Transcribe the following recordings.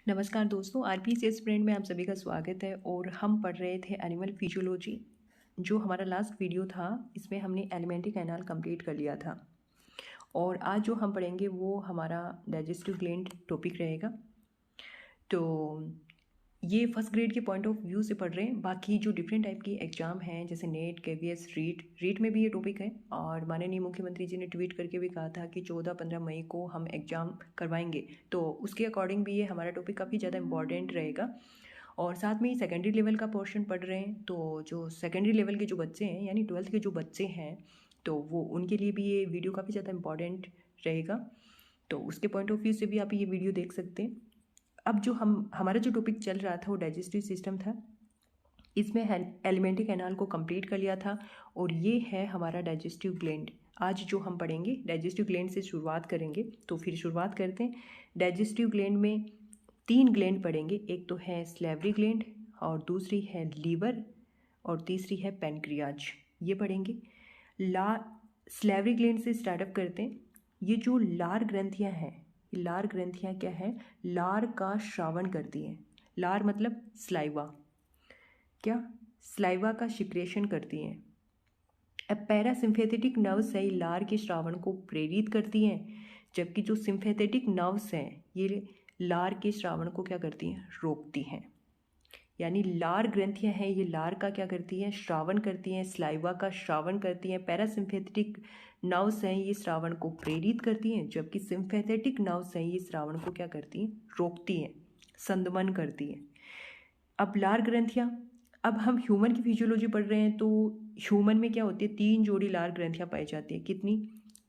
नमस्कार दोस्तों, आरपीसीएस ब्रांड में आप सभी का स्वागत है। और हम पढ़ रहे थे एनिमल फिजियोलॉजी। जो हमारा लास्ट वीडियो था, इसमें हमने एलिमेंट्री कैनाल कंप्लीट कर लिया था। और आज जो हम पढ़ेंगे वो हमारा डाइजेस्टिव ग्लैंड टॉपिक रहेगा। तो ये फर्स्ट ग्रेड के पॉइंट ऑफ व्यू से पढ़ रहे हैं। बाकी जो डिफरेंट टाइप की एग्जाम हैं, जैसे नेट, केवीएस, रीट में भी ये टॉपिक है। और माननीय मुख्यमंत्री जी ने ट्वीट करके भी कहा था कि 14-15 मई को हम एग्ज़ाम करवाएंगे। तो उसके अकॉर्डिंग भी ये हमारा टॉपिक काफ़ी ज़्यादा इंपॉर्टेंट रहेगा। और साथ में ही सेकेंडरी लेवल का पोर्शन पढ़ रहे हैं। तो जो सेकेंडरी लेवल के जो बच्चे हैं, यानी 12th के जो बच्चे हैं, तो वो उनके लिए भी ये वीडियो काफ़ी ज़्यादा इंपॉर्टेंट रहेगा। तो उसके पॉइंट ऑफ व्यू से भी आप ये वीडियो देख सकते हैं। अब जो हमारा जो टॉपिक चल रहा था वो डाइजेस्टिव सिस्टम था। इसमें एलिमेंट्री कैनाल को कंप्लीट कर लिया था। और ये है हमारा डाइजेस्टिव ग्लैंड। आज जो हम पढ़ेंगे डाइजेस्टिव ग्लैंड से शुरुआत करेंगे। तो फिर शुरुआत करते हैं। डाइजेस्टिव ग्लैंड में 3 ग्लैंड पढ़ेंगे। एक तो है स्लेवरी ग्लैंड, और दूसरी है लीवर, और तीसरी है पैनक्रियाज। ये पढ़ेंगे। स्लेवरी ग्लैंड से स्टार्टअप करते हैं। ये जो लार ग्रंथियाँ हैं, ये लार ग्रंथियाँ क्या है? लार का श्रावण करती हैं। लार मतलब स्लाइवा। क्या? स्लाइवा का सिक्रेशन करती हैं। अब पैरासिम्पैथेटिक नर्व्स है, ये लार के श्रावण को प्रेरित करती हैं। जबकि जो सिम्पैथेटिक नर्व्स हैं, ये लार के श्रावण को क्या करती हैं? रोकती हैं। यानी लार ग्रंथियां हैं, ये लार का क्या करती हैं? श्रावण करती हैं, स्लाइवा का श्रावण करती हैं। पैरासिम्पैथेटिक नर्व्स हैं, ये श्रावण को प्रेरित करती हैं। जबकि सिम्पैथेटिक नर्व्स हैं, ये श्रावण को क्या करती हैं? रोकती हैं, संदमन करती हैं। अब लार ग्रंथियां, अब हम ह्यूमन की फिजियोलॉजी पढ़ रहे हैं। तो ह्यूमन में क्या होती है? 3 जोड़ी लार ग्रंथियां पाई जाती है। कितनी?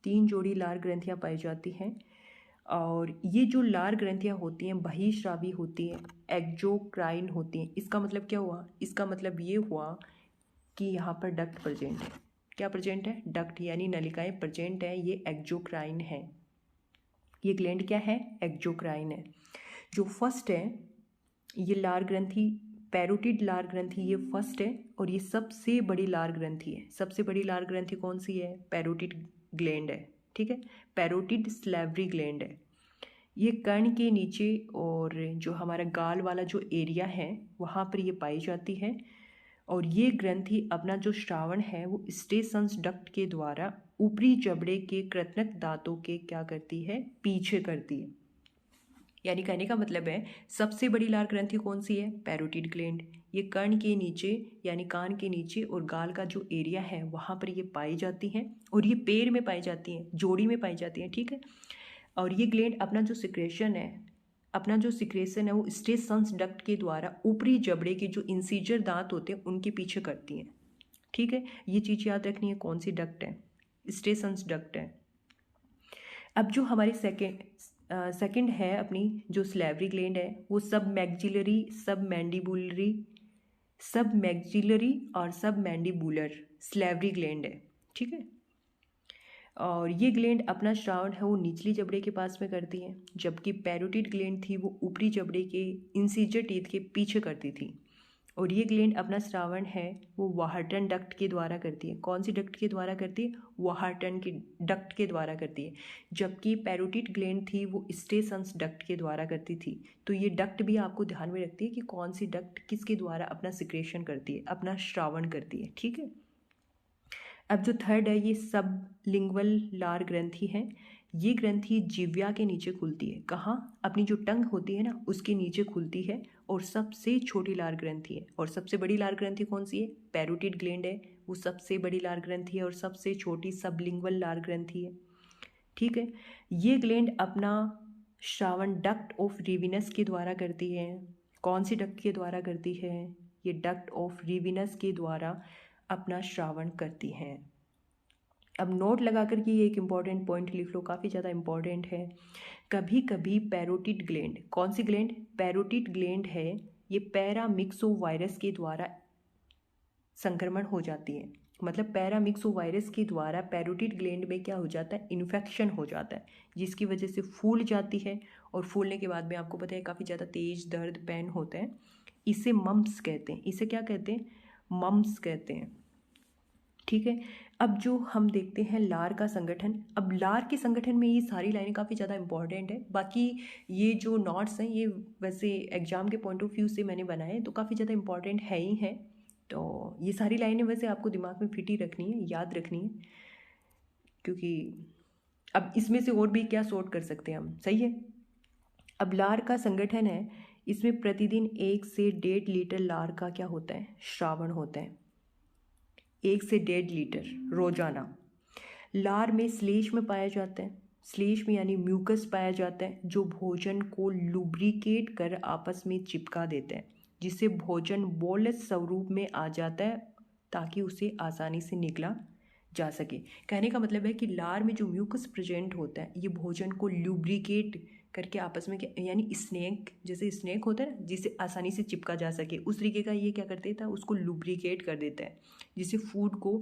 3 जोड़ी लार ग्रंथियां पाई जाती हैं। और ये जो लार ग्रंथियां होती हैं बहिस्रावी होती हैं, एक्जोक्राइन होती हैं। इसका मतलब क्या हुआ? इसका मतलब ये हुआ कि यहाँ पर डक्ट प्रेजेंट है। क्या प्रेजेंट है? डक्ट यानी नलिकाएं प्रेजेंट है। ये एक्जोक्राइन है। ये ग्लैंड क्या है? एक्जोक्राइन है। जो फर्स्ट है, ये लार ग्रंथि, पैरोटिड लार ग्रंथि, ये फर्स्ट है। और ये सबसे बड़ी लार ग्रंथि है। सबसे बड़ी लार ग्रंथि कौन सी है? पैरोटिड ग्लैंड है। ठीक है, पैरोटिड स्लेवरी ग्लैंड है। ये कर्ण के नीचे और जो हमारा गाल वाला जो एरिया है वहाँ पर ये पाई जाती है। और ये ग्रंथि अपना जो श्रावण है वो स्टेसन्स डक्ट के द्वारा ऊपरी जबड़े के कृतनक दांतों के क्या करती है? पीछे करती है। यानी कहने का मतलब है, सबसे बड़ी लार ग्रंथि कौन सी है? Parotid gland. ये कर्ण के नीचे यानी कान के नीचे और गाल का जो एरिया है वहाँ पर ये पाई जाती हैं। और ये पैर में पाई जाती हैं, जोड़ी में पाई जाती हैं। ठीक है। और ये ग्लैंड अपना जो सिक्रेशन है, वो स्टेसन्स डक्ट के द्वारा ऊपरी जबड़े के जो इंसीजर दांत होते हैं उनके पीछे करती हैं। ठीक है, ये चीज़ याद रखनी है। कौन सी डक्ट है? स्टेसन्स डक्ट है। अब जो हमारी सेकंड है अपनी जो स्लेवरी ग्लैंड है, वो सब मैक्सिलरी और सब मैंडिबुलर स्लेवरी ग्लैंड है। ठीक है। और ये ग्लैंड अपना श्रावण है वो निचली जबड़े के पास में करती है। जबकि पैरोटिड ग्लैंड थी वो ऊपरी जबड़े के इंसीजर टीथ के पीछे करती थी। और ये ग्लैंड अपना श्रावण है वो वाहर्टन डक्ट के द्वारा करती है। कौन सी डक्ट के द्वारा करती है? वाहर्टन की डक्ट के द्वारा करती है। जबकि पैरोटिड ग्लैंड थी वो स्टेसन्स डक्ट के द्वारा करती थी। तो ये डक्ट भी आपको ध्यान में रखती है कि कौन सी डक्ट किसके द्वारा अपना सिक्रेशन करती है, अपना श्रावण करती है। ठीक है। अब जो थर्ड है, ये सब लिंगुअल लार ग्रंथि है। ये ग्रंथि जिव्या के नीचे खुलती है। कहाँ? अपनी जो टंग होती है ना, उसके नीचे खुलती है। और सबसे छोटी लार ग्रंथि है। और सबसे बड़ी लार ग्रंथि कौन सी है? पैरोटिड ग्लैंड है, वो सबसे बड़ी लार ग्रंथि है। और सबसे छोटी सबलिंगुअल लार ग्रंथि है। ठीक है। ये ग्लैंड अपना श्रावण डक्ट ऑफ रिविनस के द्वारा करती है। कौन सी डक्ट के द्वारा करती है? ये डक्ट ऑफ रिविनस के द्वारा अपना श्रावण करती हैं। अब नोट लगा कर के ये एक इम्पॉर्टेंट पॉइंट लिख लो, काफ़ी ज़्यादा इम्पॉर्टेंट है। कभी कभी पैरोटिड ग्लैंड, कौन सी ग्लैंड? पैरोटिड ग्लैंड है, ये पैरामिक्सो वायरस के द्वारा संक्रमण हो जाती है। मतलब पैरामिक्सो वायरस के द्वारा पैरोटिड ग्लैंड में क्या हो जाता है? इन्फेक्शन हो जाता है, जिसकी वजह से फूल जाती है। और फूलने के बाद में आपको पता है काफ़ी ज़्यादा तेज दर्द, पेन होता है। इसे मम्स कहते हैं। इसे क्या कहते हैं? मम्स कहते हैं। ठीक है। अब जो हम देखते हैं लार का संगठन, अब लार के संगठन में ये सारी लाइनें काफ़ी ज़्यादा इंपॉर्टेंट है। बाकी ये जो नोट्स हैं ये वैसे एग्जाम के पॉइंट ऑफ व्यू से मैंने बनाए तो काफ़ी ज़्यादा इंपॉर्टेंट है ही हैं। तो ये सारी लाइनें वैसे आपको दिमाग में फिट ही रखनी है, याद रखनी है, क्योंकि अब इसमें से और भी क्या सॉर्ट कर सकते हैं हम, सही है। अब लार का संगठन है, इसमें प्रतिदिन 1 से 1.5 लीटर लार का क्या होता है, श्रावण होता है। 1 से 1.5 लीटर रोजाना। लार में श्लेष्म में पाया जाता है, श्लेष्म में यानी म्यूकस पाया जाता है जो भोजन को लुब्रिकेट कर आपस में चिपका देता है, जिससे भोजन बोलस स्वरूप में आ जाता है ताकि उसे आसानी से निकला जा सके। कहने का मतलब है कि लार में जो म्यूकस प्रेजेंट होता है ये भोजन को लुब्रिकेट करके आपस में यानी स्नेक, जैसे स्नेक होता है ना जिसे आसानी से चिपका जा सके, उस तरीके का ये क्या कर देता है, उसको लुब्रिकेट कर देता है, जिससे फूड को,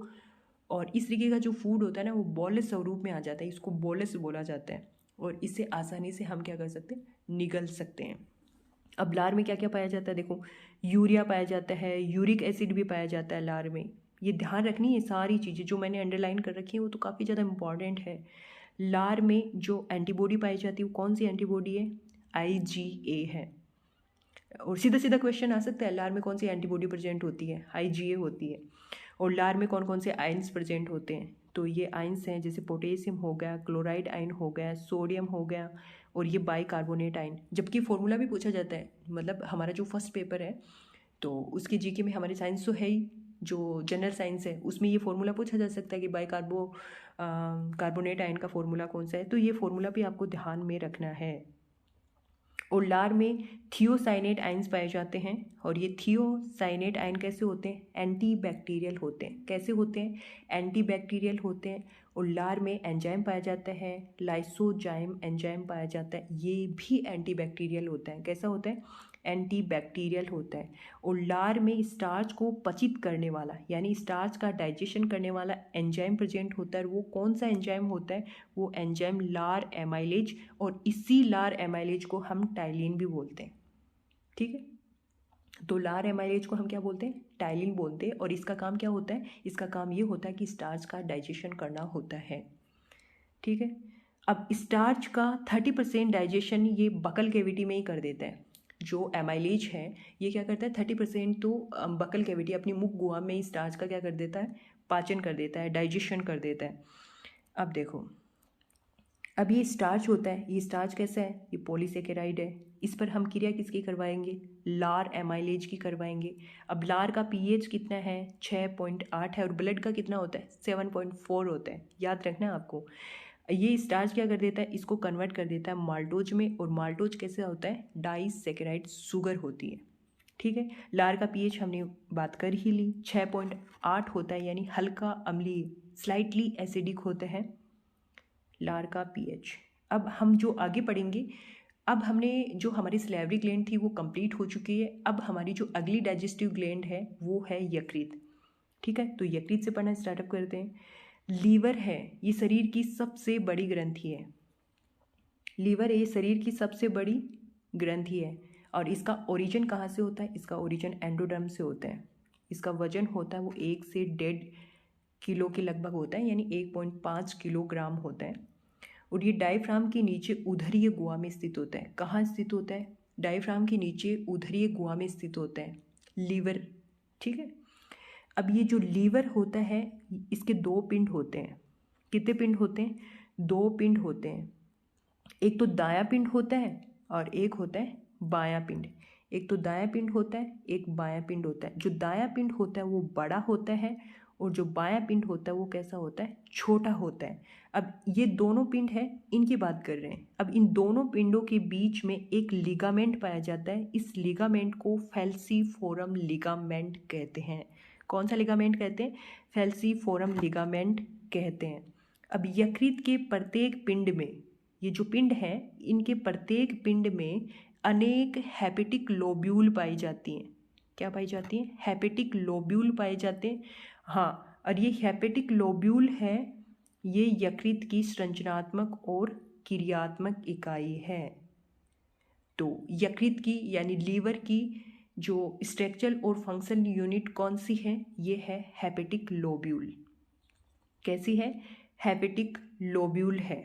और इस तरीके का जो फूड होता है ना वो बॉलस स्वरूप में आ जाता है, इसको बॉलस बोला जाता है, और इससे आसानी से हम क्या कर सकते हैं, निगल सकते हैं। अब लार में क्या क्या पाया जाता है, देखो यूरिया पाया जाता है, यूरिक एसिड भी पाया जाता है लार में। ये ध्यान रखनी है, सारी चीज़ें जो मैंने अंडरलाइन कर रखी है वो तो काफ़ी ज़्यादा इंपॉर्टेंट है। लार में जो एंटीबॉडी पाई जाती है वो कौन सी एंटीबॉडी है, IgA है। और सीधा सीधा क्वेश्चन आ सकता है, लार में कौन सी एंटीबॉडी प्रेजेंट होती है, IgA होती है। और लार में कौन कौन से आयंस प्रेजेंट होते हैं, तो ये आयंस हैं जैसे पोटेशियम हो गया, क्लोराइड आयन हो गया, सोडियम हो गया, और ये बाइकार्बोनेट आयन। जबकि फॉर्मूला भी पूछा जाता है, मतलब हमारा जो फर्स्ट पेपर है तो उसके जीके में हमारे साइंस तो है ही, जो जनरल साइंस है उसमें ये फॉर्मूला पूछा जा सकता है कि कार्बोनेट आयन का फॉर्मूला कौन सा है, तो ये फॉर्मूला भी आपको ध्यान में रखना है। और लार में थियोसाइनेट आयंस पाए जाते हैं, और ये थियोसाइनेट आयन कैसे होते हैं, एंटी बैक्टीरियल होते हैं। कैसे होते हैं, एंटी बैक्टीरियल होते हैं। और लार में एंजाइम पाया जाता है, लाइसोजाइम एंजाइम पाया जाता है, ये भी एंटी बैक्टीरियल होता है। कैसा होता है, एंटी बैक्टीरियल होता है। और लार में स्टार्च को पचित करने वाला यानी स्टार्च का डाइजेशन करने वाला एंजाइम प्रेजेंट होता है। वो कौन सा एंजाइम होता है, वो एंजाइम लार एमाइलेज, और इसी लार एमाइलेज को हम टाइलिन भी बोलते हैं। ठीक है, तो लार एमाइलेज को हम क्या बोलते हैं, टाइलिन बोलते हैं। और इसका काम क्या होता है, इसका काम ये होता है कि स्टार्च का डाइजेशन करना होता है। ठीक है, अब स्टार्च का 30% डाइजेशन ये बकल कैविटी में ही कर देता है। जो एमाइलेज है ये क्या करता है, 30% तो बकल कैविटी अपनी मुख गुहा में ही स्टार्च का क्या कर देता है, पाचन कर देता है, डाइजेशन कर देता है। अब देखो, अब ये स्टार्च होता है, ये स्टार्च कैसा है, ये पॉलीसेकेराइड है। इस पर हम क्रिया किसकी करवाएंगे, लार एमाइलेज की करवाएंगे। अब लार का पीएच कितना है, 6.8 है, और ब्लड का कितना होता है, 7.4 होता है। याद रखना है आपको। ये स्टार्च क्या कर देता है, इसको कन्वर्ट कर देता है माल्टोज में, और माल्टोज कैसे होता है, डाइसेकेराइड शुगर होती है। ठीक है, लार का पीएच हमने बात कर ही ली, 6.8 होता है, यानी हल्का अम्लीय, स्लाइटली एसिडिक होता है लार का पीएच। अब हम जो आगे पढ़ेंगे, अब हमने जो हमारी सलेवरी ग्लैंड थी वो कंप्लीट हो चुकी है। अब हमारी जो अगली डाइजेस्टिव ग्लैंड है वो है यकृत। ठीक है, तो यकृत से पढ़ना स्टार्टअप करते हैं। लीवर है, ये शरीर की सबसे बड़ी ग्रंथि है। लीवर ये शरीर की सबसे बड़ी ग्रंथि है, और इसका ओरिजिन कहाँ से होता है, इसका ओरिजिन एंडोडर्म से होता है। इसका वजन होता है वो 1 से 1.5 किलो के लगभग होता है, यानी 1.5 किलोग्राम होता है। और ये डायफ्राम के नीचे उदरीय गुहा में स्थित होता है। कहाँ स्थित होता है, डायफ्राम के नीचे उदरीय गुहा में स्थित होता है लीवर। ठीक है, अब ये जो लीवर होता है इसके 2 पिंड होते हैं। कितने पिंड होते हैं, 2 पिंड होते हैं। एक तो दायां पिंड होता है और एक होता है बायां पिंड। एक तो दायां पिंड होता है, एक बायां पिंड होता है। जो दायां पिंड होता है वो बड़ा होता है, और जो बायां पिंड होता है वो कैसा होता है, छोटा होता है। अब ये दोनों पिंड है, इनकी बात कर रहे हैं। अब इन दोनों पिंडों के बीच में एक लिगामेंट पाया जाता है। इस लिगामेंट को फैल्सीफोरम लिगामेंट कहते हैं। कौन सा लिगामेंट कहते हैं, फैल्सीफोरम लिगामेंट कहते हैं। अब यकृत के प्रत्येक पिंड में, ये जो पिंड है इनके प्रत्येक पिंड में अनेक हेपेटिक लोब्यूल पाई जाती हैं। क्या पाई जाती हैं, हेपेटिक लोब्यूल पाए जाते हैं। हाँ, और ये हेपेटिक लोब्यूल है, ये यकृत की संरचनात्मक और क्रियात्मक इकाई है। तो यकृत की यानी लीवर की जो स्ट्रक्चरल और फंक्शनल यूनिट कौन सी है, ये है हेपेटिक लोब्यूल। कैसी है? हेपेटिक लोब्यूल है।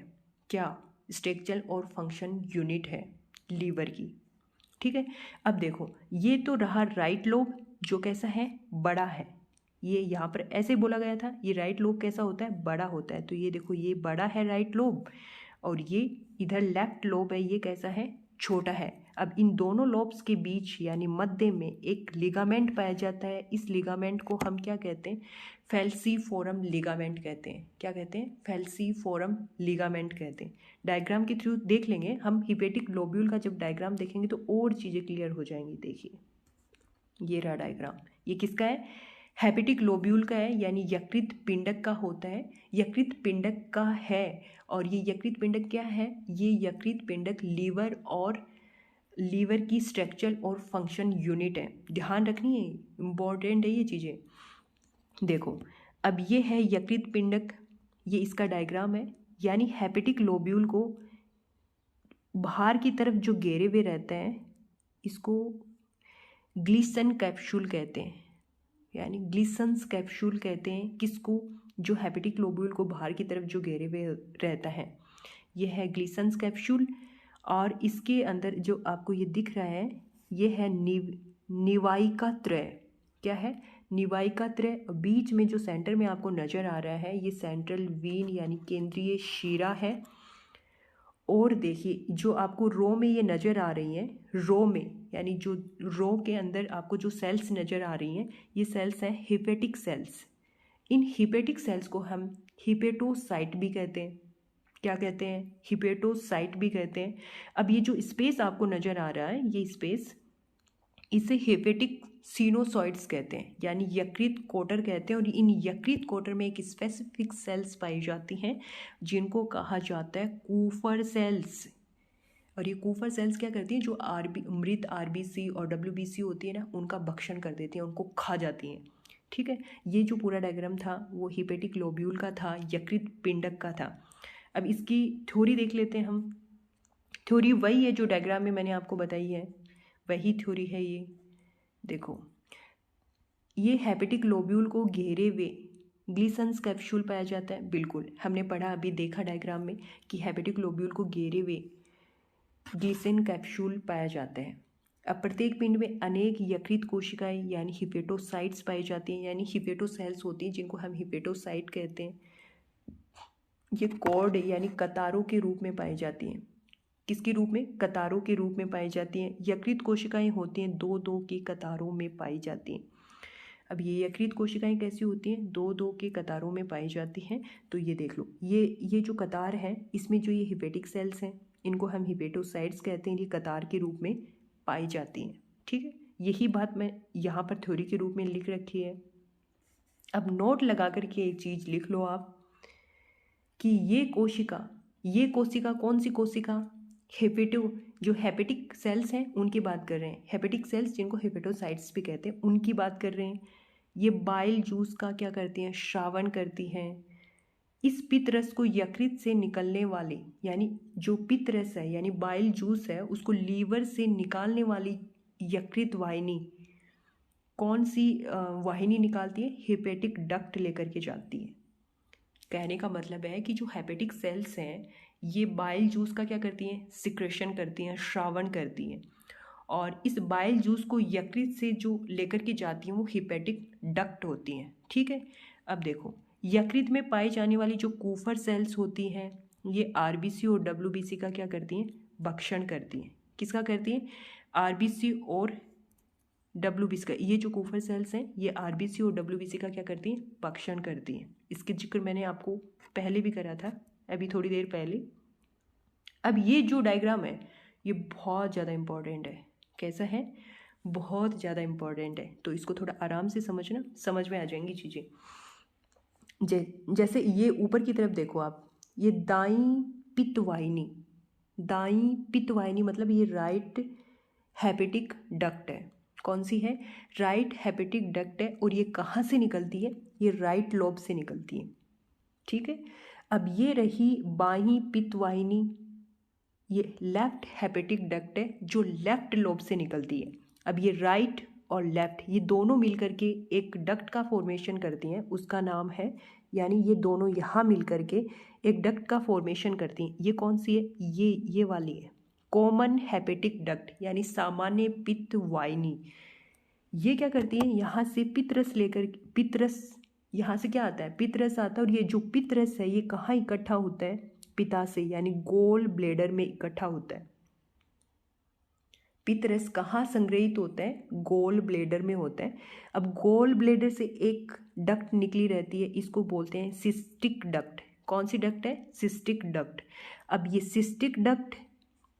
क्या? स्ट्रक्चर और फंक्शन यूनिट है लीवर की। ठीक है, अब देखो ये तो रहा राइट लोब जो कैसा है? बड़ा है। ये यहाँ पर ऐसे बोला गया था, ये राइट लोब कैसा होता है? बड़ा होता है। तो ये देखो ये बड़ा है राइट लोब, और ये इधर लेफ्ट लोब है, ये कैसा है? छोटा है। अब इन दोनों लोब्स के बीच यानी मध्य में एक लिगामेंट पाया जाता है। इस लिगामेंट को हम क्या कहते हैं? फेल्सीफोरम लिगामेंट कहते हैं। क्या कहते हैं? फेल्सीफोरम लिगामेंट कहते हैं। डायग्राम के थ्रू देख लेंगे हम। हिपेटिक लोब्यूल का जब डायग्राम देखेंगे तो और चीज़ें क्लियर हो जाएंगी। देखिए ये रहा डायग्राम। ये किसका है? हेपेटिक लोब्यूल का है, यानी यकृत पिंडक का होता है। यकृत पिंडक का है, और ये यकृत पिंडक क्या है? ये यकृत पिंडक लीवर की स्ट्रक्चर और फंक्शन यूनिट है। ध्यान रखनी है, इम्पॉर्टेंट है ये चीज़ें। देखो अब ये है यकृत पिंडक, ये इसका डायग्राम है। यानी हेपेटिक लोब्यूल को बाहर की तरफ जो घेरे हुए रहते हैं इसको ग्लिसन कैप्सूल कहते हैं, यानी ग्लिसन्स कैप्सूल कहते हैं। किसको? जो हेपेटिक लोब्यूल को बाहर की तरफ जो घेरे हुए रहता है, ये है ग्लिसन्स कैप्सूल। और इसके अंदर जो आपको ये दिख रहा है, ये है निवायिका त्रय। क्या है? निवायिका त्रय। बीच में जो सेंटर में आपको नज़र आ रहा है, ये सेंट्रल वीन यानी केंद्रीय शिरा है। और देखिए जो आपको रो में ये नज़र आ रही हैं, रो में यानी जो रो के अंदर आपको जो सेल्स नज़र आ रही हैं, ये सेल्स हैं हिपेटिक सेल्स। इन हिपेटिक सेल्स को हम हिपेटोसाइट भी कहते हैं। क्या कहते हैं? हिपेटोसाइट भी कहते हैं। अब ये जो स्पेस आपको नज़र आ रहा है, ये स्पेस, इसे हेपेटिक सिनोसॉइड्स कहते हैं, यानी यकृत कोटर कहते हैं। और इन यकृत कोटर में एक स्पेसिफिक सेल्स पाई जाती हैं जिनको कहा जाता है कूफर सेल्स। और ये कूफर सेल्स क्या करती हैं? जो मृत आरबीसी और डब्ल्यूबीसी होती है ना, उनका भक्षण कर देती हैं, उनको खा जाती हैं। ठीक है, ये जो पूरा डायग्राम था वो हिपेटिक लोब्यूल का था, यकृत पिंडक का था। अब इसकी थ्योरी देख लेते हैं हम। थ्योरी वही है जो डायग्राम में मैंने आपको बताई है, वही थ्योरी है ये। देखो ये हेपेटिक लोब्यूल को घेरे हुए ग्लिसन्स कैप्सूल पाया जाता है। बिल्कुल हमने पढ़ा, अभी देखा डायग्राम में कि हेपेटिक लोब्यूल को घेरे हुए ग्लिसन कैप्सूल पाया जाता है। अब प्रत्येक पिंड में अनेक यकृत कोशिकाएं यानी हिपेटोसाइट्स पाई जाती हैं, यानी हिपेटोसेल्स होती हैं जिनको हम हिपेटोसाइट कहते हैं। ये कॉर्ड यानी कतारों के रूप में पाई जाती हैं। किसके रूप में? कतारों के रूप में पाई जाती हैं। यकृत कोशिकाएं होती हैं दो दो की कतारों में पाई जाती हैं। अब ये यकृत कोशिकाएं कैसी होती हैं? दो दो के कतारों में पाई जाती हैं। तो ये देख लो, ये जो कतार है, इसमें जो ये हिपेटिक सेल्स हैं इनको हम हिपेटोसाइट्स कहते हैं। ये कतार के रूप में पाई जाती हैं। ठीक है, यही बात मैं यहाँ पर थ्योरी के रूप में लिख रखी है। अब नोट लगा करके एक चीज़ लिख लो आप कि ये कोशिका कौन सी कोशिका? जो हेपेटिक सेल्स हैं उनकी बात कर रहे हैं। हेपेटिक सेल्स जिनको हेपेटोसाइट्स भी कहते हैं, उनकी बात कर रहे हैं। ये बाइल जूस का क्या करती हैं? श्रावण करती हैं। इस पित्त रस को यकृत से निकलने वाली, यानी जो पित्त रस है यानी बाइल जूस है, उसको लीवर से निकालने वाली यकृत वाहिनी कौन सी वाहिनी निकालती है? हेपेटिक डक्ट लेकर के जाती है। कहने का मतलब है कि जो हेपेटिक सेल्स हैं ये बाइल जूस का क्या करती हैं? सिक्रेशन करती हैं, श्रावण करती हैं। और इस बाइल जूस को यकृत से जो लेकर के जाती हैं वो हिपेटिक डक्ट होती हैं। ठीक है, अब देखो यकृत में पाई जाने वाली जो कूफर सेल्स होती हैं, ये आरबीसी और डब्ल्यूबीसी का क्या करती हैं? भक्षण करती हैं। किसका करती हैं? आरबीसी और डब्ल्यूबीसी का। ये जो कूफर सेल्स हैं ये आरबीसी और डब्ल्यूबीसी का क्या करती हैं? भक्षण करती हैं। इसके जिक्र मैंने आपको पहले भी करा था, अभी थोड़ी देर पहले। अब ये जो डायग्राम है ये बहुत ज़्यादा इम्पॉर्टेंट है। कैसा है? बहुत ज़्यादा इम्पॉर्टेंट है। तो इसको थोड़ा आराम से समझना, समझ में आ जाएंगी चीज़ें। जैसे ये ऊपर की तरफ देखो आप, ये दाईं पित्त वाहिनी मतलब ये राइट हेपेटिक डक्ट है। कौन सी है? राइट हेपेटिक डक्ट है। और ये कहाँ से निकलती है? ये राइट लोब से निकलती है। ठीक है, अब ये रही बाईं पित्त वाहिनी, ये लेफ्ट हेपेटिक डक्ट है जो लेफ्ट लोब से निकलती है। अब ये राइट और लेफ्ट ये दोनों मिलकर के एक डक्ट का फॉर्मेशन करती हैं, उसका नाम है यानी ये दोनों यहाँ मिल करके एक डक्ट का फॉर्मेशन करती हैं। ये कौन सी है? ये वाली है, कॉमन हेपेटिक डक्ट यानी सामान्य पित्त वाहिनी। ये क्या करती है, यहाँ से पित्तरस लेकर, पित्तरस यहाँ से क्या आता है, पित्तरस आता है, और ये जो पित्तरस है ये कहाँ इकट्ठा होता है, पित्ताशय यानी गोल ब्लेडर में इकट्ठा होता है। पित्तरस कहाँ संग्रहित होता है, गोल ब्लेडर में होता है। अब गोल ब्लेडर से एक डक्ट निकली रहती है, इसको बोलते हैं सिस्टिक डक्ट। कौन सी डक्ट है? Cystic duct. अब ये सिस्टिक डक्ट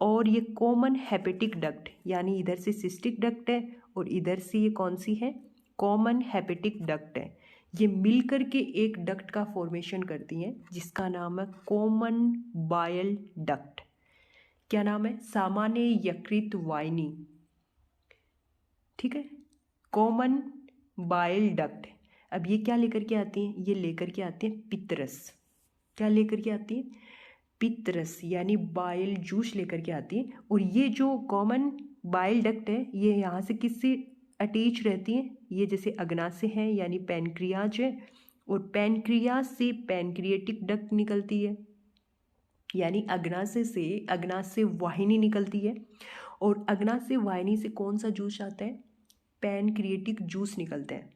और ये कॉमन हेपेटिक डक्ट, यानी इधर से सिस्टिक डक्ट है और इधर से ये कौन सी है, कॉमन हेपेटिक डक्ट है। ये मिलकर के एक डक्ट का फॉर्मेशन करती हैं जिसका नाम है कॉमन बाइल डक्ट। क्या नाम है? सामान्य यकृत वाहिनी। ठीक है, कॉमन बाइल डक्ट। अब ये क्या लेकर के आती हैं? ये लेकर के आती हैं पित्तरस। क्या लेकर के आती है? पित्तरस यानी बाइल जूस लेकर के आती है। और ये जो कॉमन बाइल डक्ट है ये यहाँ से किससे अटैच रहती है? ये जैसे अग्नाशय है यानी पैनक्रियाज है, और पैनक्रियाज से पैनक्रिएटिक डक्ट निकलती है, यानी अग्नाशय वाहिनी निकलती है। और अग्नाशय वाहिनी से कौन सा जूस आता है? पैनक्रिएटिक जूस निकलता है।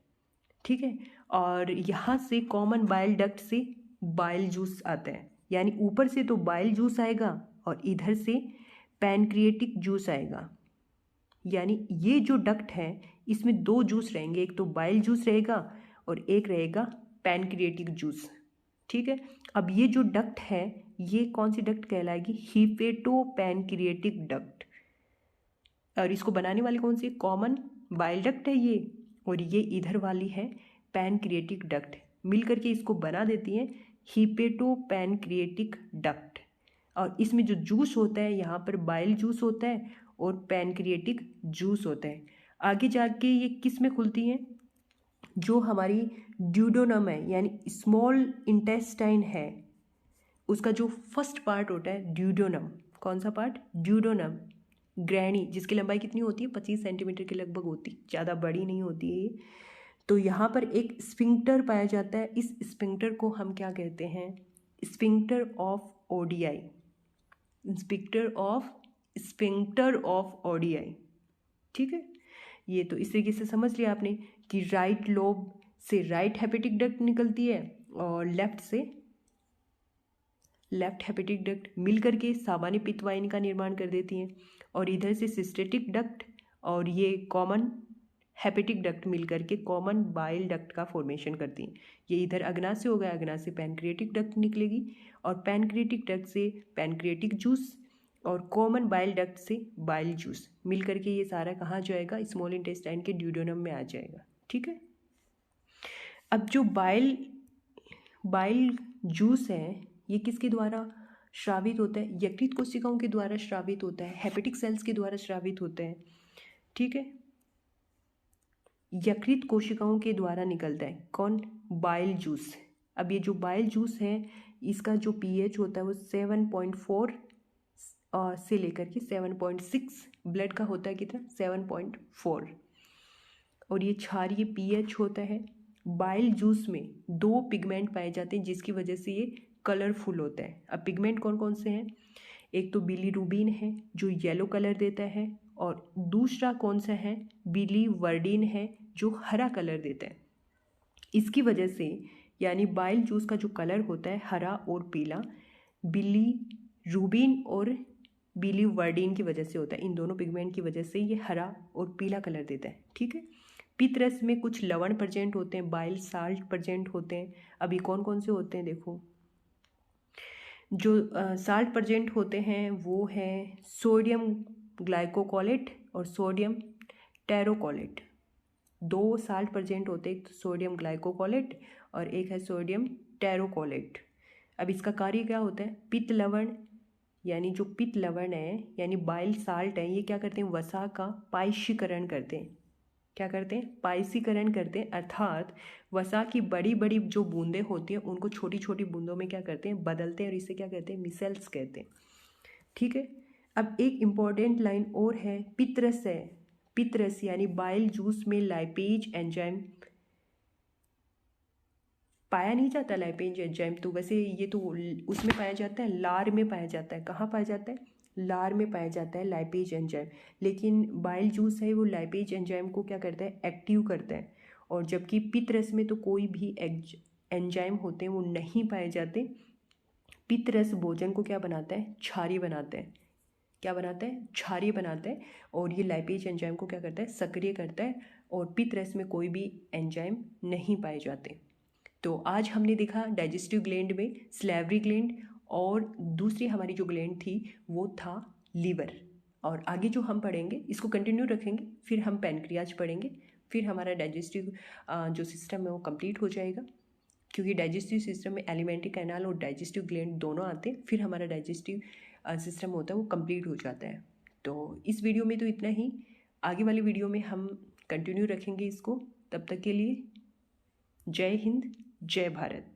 ठीक है, और यहाँ से कॉमन बाइल डक्ट से बाइल जूस आता है, यानी ऊपर से तो बाइल जूस आएगा और इधर से पैनक्रिएटिक जूस आएगा। यानी ये जो डक्ट है इसमें दो जूस रहेंगे, एक तो बाइल जूस रहेगा और एक रहेगा पैनक्रिएटिक जूस। ठीक है, अब ये जो डक्ट है ये कौन सी डक्ट कहलाएगी? Hepato pancreatic duct. और इसको बनाने वाली कौन सी? कॉमन बाइल डक्ट है ये, और ये इधर वाली है पैनक्रिएटिक डक्ट। मिल करके इसको बना देती हैं हीपेटो पैनक्रिएटिक डक्ट। और इसमें जो जूस होता है यहाँ पर बाइल जूस होता है और पैनक्रिएटिक जूस होता है। आगे जाके ये किस में खुलती हैं? जो हमारी ड्यूडोनम है यानी स्मॉल इंटेस्टाइन है, उसका जो फर्स्ट पार्ट होता है ड्यूडोनम। कौन सा पार्ट? ड्यूडोनम ग्रैनी, जिसकी लंबाई कितनी होती है? 25 सेंटीमीटर के लगभग होती, ज़्यादा बड़ी नहीं होती है ये। तो यहाँ पर एक स्फिंक्टर पाया जाता है। इस स्फिंक्टर को हम क्या कहते हैं? Sphincter of ODI. Sphincter of ODI. ठीक है, ये तो इस तरीके से समझ लिया आपने कि राइट लोब से राइट हेपेटिक डक्ट निकलती है और लेफ्ट हेपेटिक डक्ट मिलकर के सामान्य पित्त वाहिनी का निर्माण कर देती हैं। और इधर से सिस्टेटिक डक्ट और ये कॉमन हेपेटिक डक्ट मिलकर के कॉमन बाइल डक्ट का फॉर्मेशन करती हैं। ये इधर अग्नाशय हो गया, अग्नाशय से पैनक्रिएटिक डक्ट निकलेगी और पैनक्रिएटिक डक्ट से पैनक्रिएटिक जूस और कॉमन बाइल डक्ट से बाइल जूस मिल करके ये सारा कहाँ जाएगा? स्मॉल इंटेस्टाइन के ड्यूडेनम में आ जाएगा। ठीक है, अब जो बाइल जूस है ये किसके द्वारा स्रावित होता है? यकृत कोशिकाओं के द्वारा स्रावित होता है, हेपेटिक सेल्स के द्वारा स्रावित होता है। ठीक है, यकृत कोशिकाओं के द्वारा निकलता है। कौन? Bile juice. अब ये जो बाइल जूस है इसका जो पीएच होता है वो 7.4 से लेकर के 7.6, ब्लड का होता है कितना? 7.4। और ये क्षारीय पीएच होता है। बाइल जूस में दो पिगमेंट पाए जाते हैं जिसकी वजह से ये कलरफुल होता है। अब पिगमेंट कौन कौन से हैं? एक तो बिलीरुबिन है जो येलो कलर देता है, और दूसरा कौन सा है? बिलीवर्डिन है जो हरा कलर देता है। इसकी वजह से यानी बाइल जूस का जो कलर होता है हरा और पीला, बिलीरुबिन और बिलीवर्डिन की वजह से होता है। इन दोनों पिगमेंट की वजह से ये हरा और पीला कलर देता है। ठीक है, पित्तरस में कुछ लवण प्रेजेंट होते हैं, बाइल साल्ट प्रेजेंट होते हैं। अभी कौन कौन से होते हैं देखो, जो साल्ट प्रेजेंट होते हैं वो है सोडियम ग्लाइकोकोलेट और सोडियम टेरोकोलेट। दो साल्ट प्रेजेंट होते हैं, एक तो सोडियम ग्लाइकोकोलेट और एक है सोडियम टेरोकोलेट। अब इसका कार्य क्या होता है? पित्त लवण, यानी जो पित्त लवण है यानी बाइल साल्ट है, ये क्या करते हैं? वसा का पायशीकरण करते हैं। क्या करते हैं? पायसीकरण करते हैं, अर्थात वसा की बड़ी बड़ी जो बूंदें होती हैं उनको छोटी छोटी बूंदों में क्या करते हैं? बदलते हैं, और इसे क्या कहते हैं? मिसेल्स कहते हैं। ठीक है, अब एक इम्पॉर्टेंट लाइन और है, पित्तरस है। पित्तरस यानी बाइल जूस में लाइपेज एंजाइम पाया नहीं जाता लाइपेज एंजाइम, तो वैसे ये तो उसमें पाया जाता है, लार में पाया जाता है। कहाँ पाया जाता है? लार में पाया जाता है लाइपेज एंजाइम। लेकिन बाइल जूस है वो लाइपेज एंजाइम को क्या करता है? एक्टिव करता है। और जबकि पित्त रस में तो कोई भी एंजाइम होते हैं वो नहीं पाए जाते। पित्त रस भोजन को क्या बनाता है? क्षारीय बनाता है। क्या बनाता है? क्षारीय बनाता है। और ये लाइपेज एंजाइम को क्या करता है? सक्रिय करता है। और पित्त रस में कोई भी एंजाइम नहीं पाए जाते। तो आज हमने देखा डाइजेस्टिव ग्लैंड में सलेवरी ग्लैंड, और दूसरी हमारी जो ग्लैंड थी वो था लीवर। और आगे जो हम पढ़ेंगे इसको कंटिन्यू रखेंगे, फिर हम पैनक्रियाज पढ़ेंगे, फिर हमारा डाइजेस्टिव जो सिस्टम है वो कंप्लीट हो जाएगा। क्योंकि डाइजेस्टिव सिस्टम में एलिमेंट्री कैनाल और डाइजेस्टिव ग्लैंड दोनों आते हैं, फिर हमारा डाइजेस्टिव सिस्टम होता है वो कंप्लीट हो जाता है। तो इस वीडियो में तो इतना ही। आगे वाले वीडियो में हम कंटिन्यू रखेंगे इसको। तब तक के लिए जय हिंद, जय भारत।